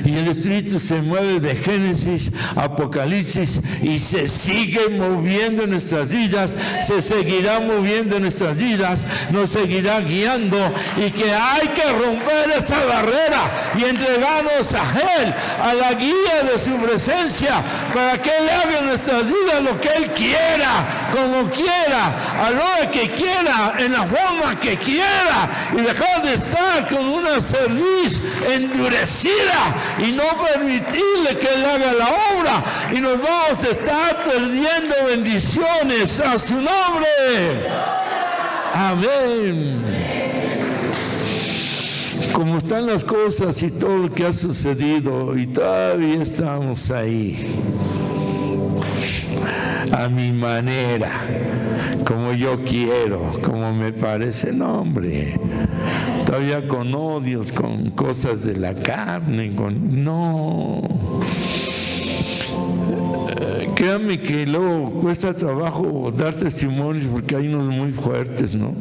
y el Espíritu se mueve de Génesis a Apocalipsis y se sigue moviendo en nuestras vidas, se seguirá moviendo en nuestras vidas, nos seguirá guiando, y que hay que romper esa barrera y entregarnos a Él, a la guía de su presencia, para que Él haga en nuestras vidas lo que Él quiera, como quiera, a la hora que quiera, en la forma que quiera, y dejar de estar con una cerviz endurecida y no permitirle que Él haga la obra, y nos vamos a estar perdiendo bendiciones a su nombre. Amén. Como están las cosas y todo lo que ha sucedido, y todavía estamos ahí, a mi manera, como yo quiero, como me parece, no, hombre, todavía con odios, con cosas de la carne, no. Créanme que luego cuesta trabajo dar testimonios, porque hay unos muy fuertes, ¿no?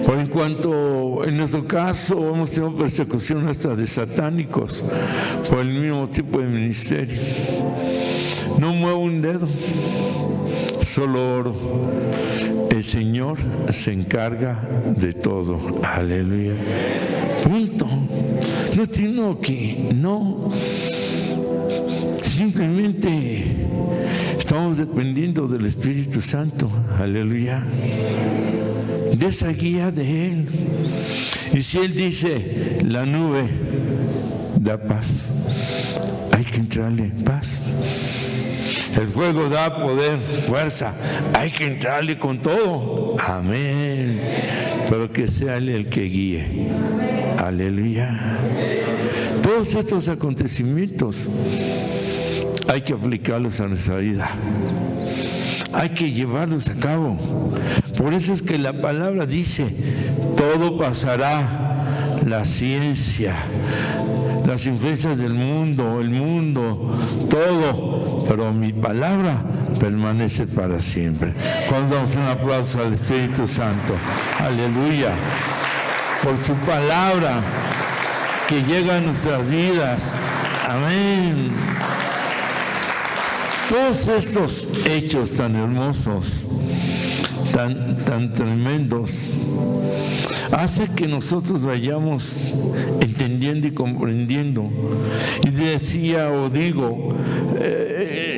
Por en cuanto en nuestro caso hemos tenido persecución hasta de satánicos por el mismo tipo de ministerio. No muevo un dedo, solo oro. El Señor se encarga de todo. Aleluya. Punto. No tengo que, no. Simplemente estamos dependiendo del Espíritu Santo. Aleluya. De esa guía de Él. Y si Él dice, la nube da paz, hay que entrarle en paz. El fuego da poder, fuerza, hay que entrarle con todo. Amén. Pero que sea Él el que guíe. Aleluya. Todos estos acontecimientos hay que aplicarlos a nuestra vida. Hay que llevarlos a cabo. Por eso es que la palabra dice, todo pasará, la ciencia, las influencias del mundo, el mundo, todo, pero mi palabra permanece para siempre. Cuando damos un aplauso al Espíritu Santo, aleluya, por su palabra que llega a nuestras vidas, amén. Todos estos hechos tan hermosos, tan tremendos, hace que nosotros vayamos entendiendo y comprendiendo. Y decía o digo,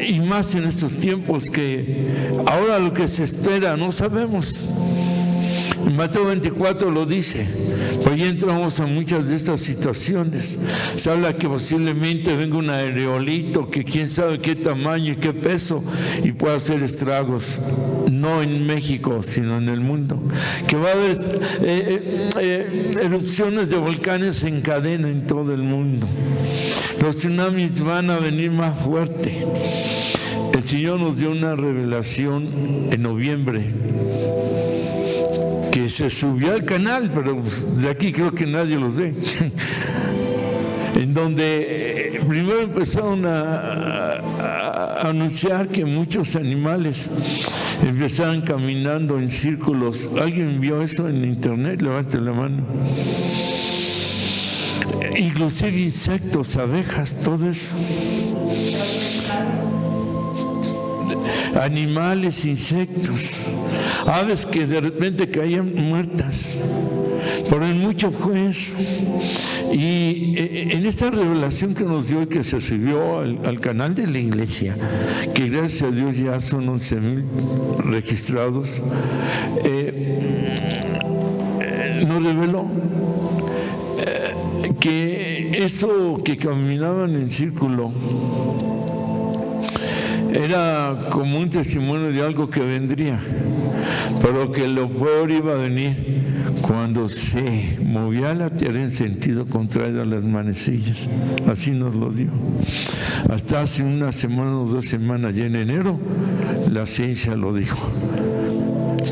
y más en estos tiempos, que ahora lo que se espera no sabemos. En Mateo 24 lo dice, pues ya entramos a muchas de estas situaciones. Se habla que posiblemente venga un aerolito que quién sabe qué tamaño y qué peso y pueda hacer estragos, no en México, sino en el mundo. Que va a haber erupciones de volcanes en cadena en todo el mundo. Los tsunamis van a venir más fuerte. El Señor nos dio una revelación en noviembre, que se subió al canal, pero de aquí creo que nadie los ve, en donde primero empezaron a anunciar que muchos animales empezaban caminando en círculos. ¿Alguien vio eso en internet? Levante la mano. Inclusive insectos, abejas, todo eso. Animales, insectos, aves que de repente caían muertas. Por el mucho fue eso. Y en esta revelación que nos dio y que se subió al canal de la iglesia, que gracias a Dios ya son 11,000 registrados, nos reveló que eso que caminaban en círculo era como un testimonio de algo que vendría, pero que lo peor iba a venir cuando se movía la tierra en sentido contrario a las manecillas. Así nos lo dio. Hasta hace una semana o 2 semanas, ya en enero, la ciencia lo dijo,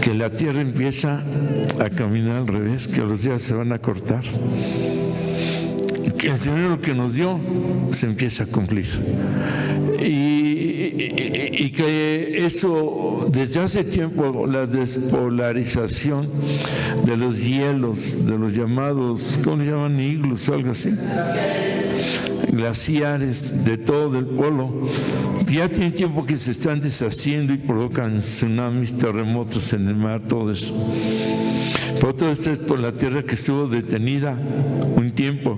que la tierra empieza a caminar al revés, que los días se van a cortar, que el Señor lo que nos dio se empieza a cumplir. Y que eso, desde hace tiempo, la despolarización de los hielos, de los llamados, ¿cómo le llaman? Iglus, algo así, glaciares de todo el polo, ya tiene tiempo que se están deshaciendo y provocan tsunamis, terremotos en el mar, todo eso. Pero todo esto es por la tierra que estuvo detenida un tiempo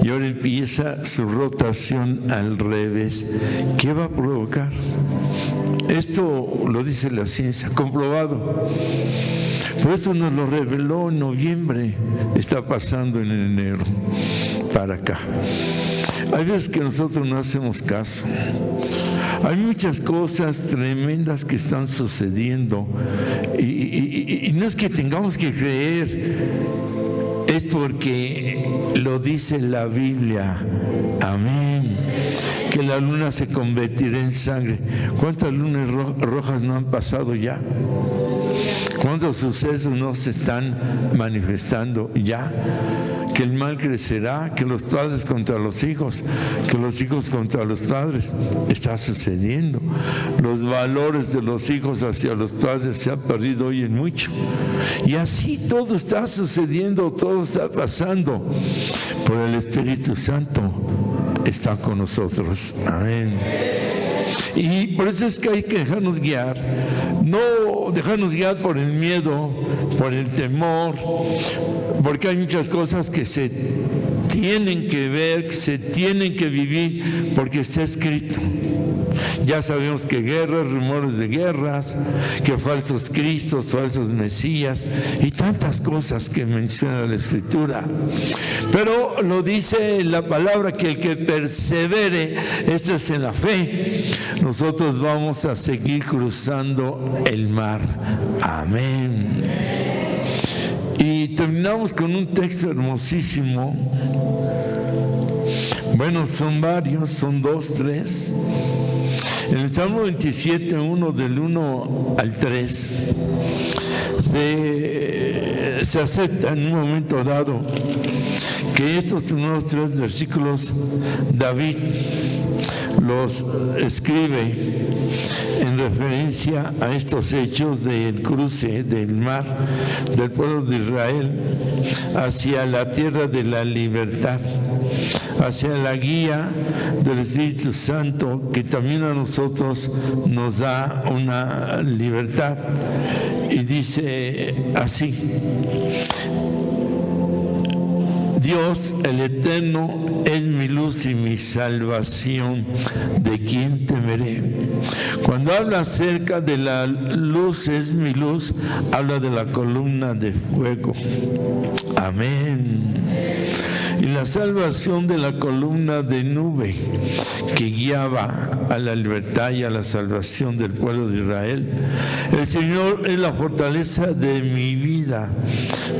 y ahora empieza su rotación al revés. ¿Qué va a provocar? Esto lo dice la ciencia, comprobado. Por eso nos lo reveló en noviembre, está pasando en enero para acá. Hay veces que nosotros no hacemos caso. Hay muchas cosas tremendas que están sucediendo y no es que tengamos que creer, es porque lo dice la Biblia. Amén. Que la luna se convertirá en sangre. ¿Cuántas lunas rojas no han pasado ya? ¿Cuántos sucesos no se están manifestando ya? que el mal crecerá, que los padres contra los hijos, que los hijos contra los padres. Está sucediendo. Los valores de los hijos hacia los padres se han perdido hoy en mucho. Y así todo está sucediendo, todo está pasando. Por el Espíritu Santo está con nosotros. Amén. Y por eso es que hay que dejarnos guiar, no dejarnos guiar por el miedo, por el temor, porque hay muchas cosas que se tienen que ver, que se tienen que vivir, porque está escrito. Ya sabemos que guerras, rumores de guerras, que falsos cristos, falsos mesías y tantas cosas que menciona la Escritura. Pero lo dice la palabra, que el que persevere, este es en la fe. Nosotros vamos a seguir cruzando el mar. Amén. Y terminamos con un texto hermosísimo. Bueno, son varios, son 2, 3. En el Salmo 27, 1, del 1 al 3, se acepta en un momento dado que estos primeros 3 versículos David los escribe en referencia a estos hechos del cruce del mar del pueblo de Israel hacia la tierra de la libertad, hacia la guía del Espíritu Santo, que también a nosotros nos da una libertad. Y dice así: Dios, el Eterno, es mi luz y mi salvación, ¿de quién temeré? Cuando habla acerca de la luz, es mi luz, habla de la columna de fuego. Amén. Y la salvación de la columna de nube que guiaba a la libertad y a la salvación del pueblo de Israel. El Señor es la fortaleza de mi vida.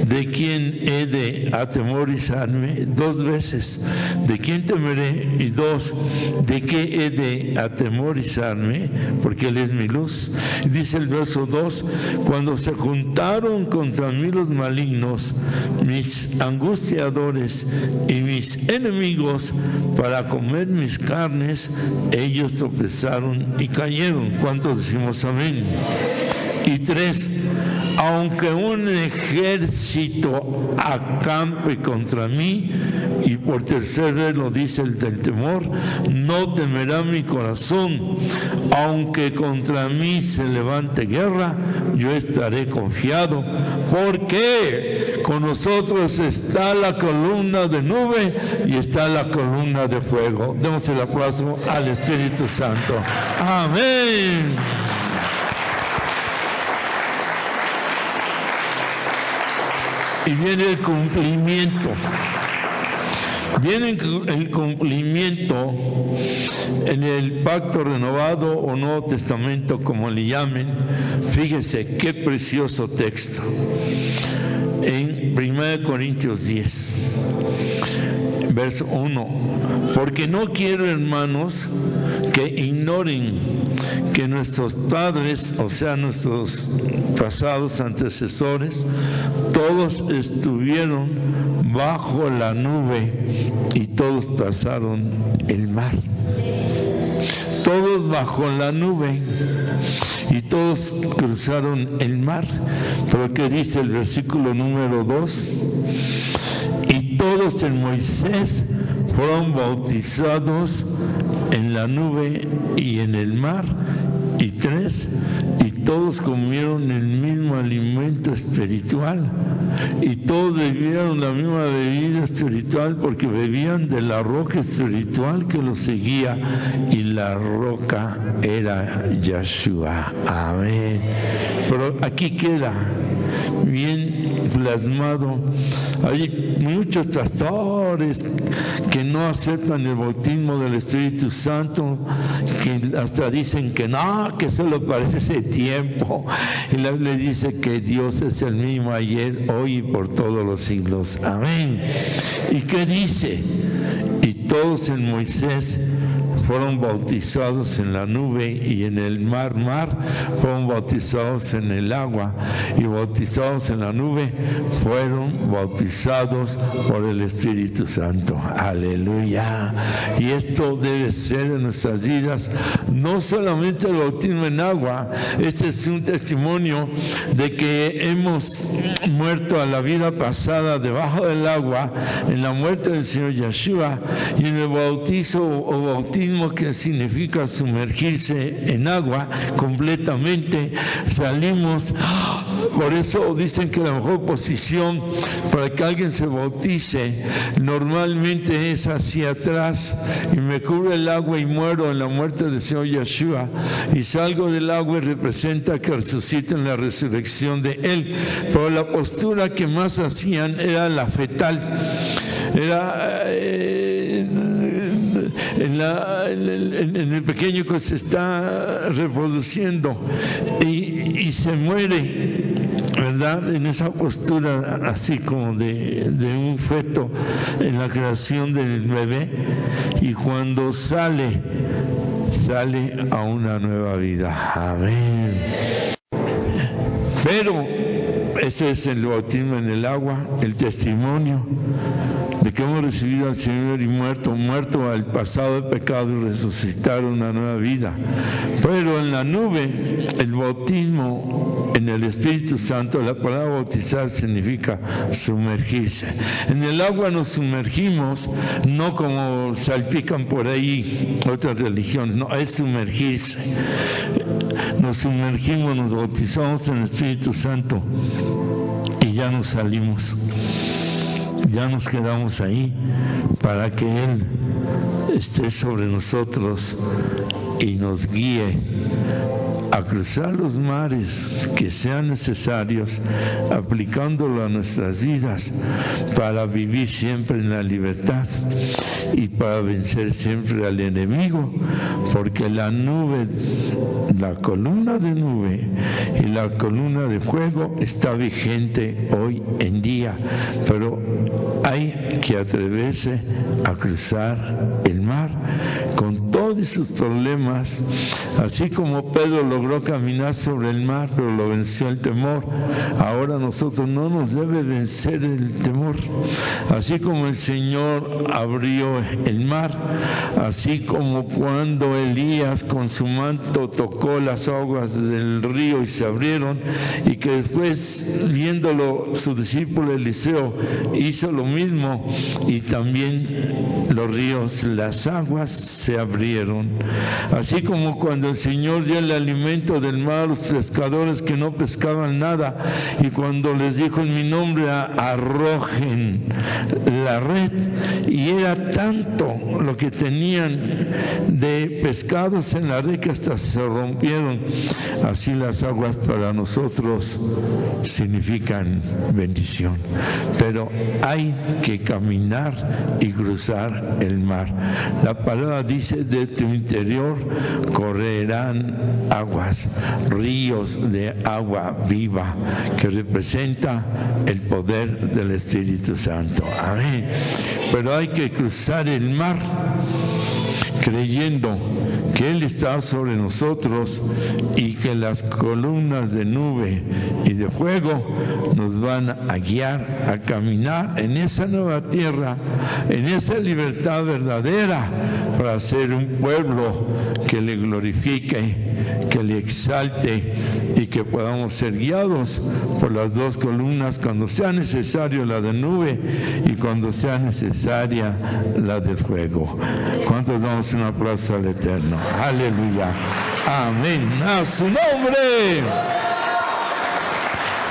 ¿De quién he de atemorizarme? 2 veces. ¿De quién temeré? Y 2, ¿de qué he de atemorizarme? Porque Él es mi luz. Y dice el verso 2, cuando se juntaron contra mí los malignos, mis angustiadores y mis enemigos para comer mis carnes, ellos tropezaron y cayeron. ¿Cuántos decimos amén? Y 3, aunque un ejército acampe contra mí, y por tercera vez lo dice el del temor, no temerá mi corazón. Aunque contra mí se levante guerra, yo estaré confiado, porque con nosotros está la columna de nube y está la columna de fuego. Demos el aplauso al Espíritu Santo. Amén. Y viene el cumplimiento. Viene el cumplimiento en el pacto renovado o Nuevo Testamento, como le llamen. Fíjese qué precioso texto. En 1 Corintios 10, verso 1. Porque no quiero, hermanos, que ignoren que nuestros padres, o sea, nuestros pasados antecesores, todos estuvieron bajo la nube y todos pasaron el mar. Todos bajo la nube y todos cruzaron el mar. Pero ¿qué dice el versículo número 2? Y todos en Moisés fueron bautizados en la nube y en el mar. Y 3, y todos comieron el mismo alimento espiritual, y todos bebieron la misma bebida espiritual, porque bebían de la roca espiritual que los seguía, y la roca era Yeshua. Amén. Pero aquí queda bien plasmado. Hay muchos pastores que no aceptan el bautismo del Espíritu Santo, que hasta dicen que no, que solo para ese tiempo. Y la Biblia dice que Dios es el mismo ayer, hoy y por todos los siglos. Amén. ¿Y qué dice? Y todos en Moisés fueron bautizados en la nube, y en el mar fueron bautizados en el agua, y bautizados en la nube fueron bautizados por el Espíritu Santo. Aleluya. Y esto debe ser en nuestras vidas, no solamente el bautismo en agua. Este es un testimonio de que hemos muerto a la vida pasada debajo del agua en la muerte del Señor Yeshua, y en el bautizo o bautismo, que significa sumergirse en agua completamente, salimos. Por eso dicen que la mejor posición para que alguien se bautice normalmente es hacia atrás, y me cubre el agua y muero en la muerte del Señor Yeshua, y salgo del agua y representa que resucito en la resurrección de Él. Pero la postura que más hacían era la fetal, era en el pequeño que se está reproduciendo y se muere, ¿verdad? En esa postura así como de un feto en la creación del bebé, y cuando sale a una nueva vida. Amén. Pero ese es el bautismo en el agua, el testimonio de que hemos recibido al Señor y muerto al pasado de pecado, y resucitar una nueva vida. Pero en la nube, el bautismo en el Espíritu Santo, la palabra bautizar significa sumergirse. En el agua nos sumergimos, no como salpican por ahí otras religiones, no, es sumergirse. Nos sumergimos, nos bautizamos en el Espíritu Santo y ya nos salimos. Ya nos quedamos ahí para que Él esté sobre nosotros y nos guíe a cruzar los mares que sean necesarios, aplicándolo a nuestras vidas para vivir siempre en la libertad y para vencer siempre al enemigo, porque la nube, la columna de nube y la columna de fuego está vigente hoy en día, pero hay que atreverse a cruzar el mar con todos sus problemas, así como Pedro logró caminar sobre el mar, pero lo venció el temor. Ahora nosotros no nos debe vencer el temor. Así como el Señor abrió el mar, así como cuando Elías con su manto tocó las aguas del río y se abrieron, y que después, viéndolo su discípulo Eliseo, hizo lo mismo, y también los ríos, las aguas se abrieron. Así como cuando el Señor dio el alimento del mar a los pescadores que no pescaban nada, y cuando les dijo en mi nombre arrojen la red, y era tanto lo que tenían de pescados en la red que hasta se rompieron. Así las aguas para nosotros significan bendición, pero hay que caminar y cruzar el mar. La palabra dice: de tu interior correrán aguas, ríos de agua viva, que representa el poder del Espíritu Santo. Amén. Pero hay que cruzar el mar creyendo que Él está sobre nosotros y que las columnas de nube y de fuego nos van a guiar a caminar en esa nueva tierra, en esa libertad verdadera, para ser un pueblo que le glorifique, que le exalte, y que podamos ser guiados por las dos columnas cuando sea necesario la de nube y cuando sea necesaria la de fuego. ¿Cuántos damos un aplauso al Eterno? Aleluya. Amén. A su nombre.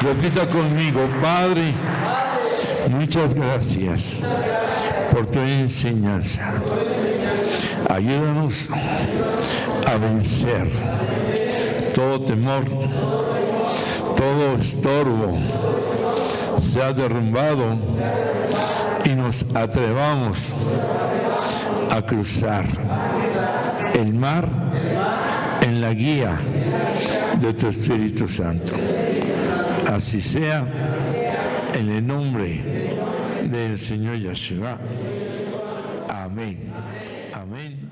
Repita conmigo: Padre, muchas gracias por tu enseñanza. Ayúdanos a vencer todo temor, todo estorbo sea derrumbado y nos atrevamos a cruzar el mar en la guía de tu Espíritu Santo. Así sea, en el nombre del Señor Yeshua. Amén. Amén.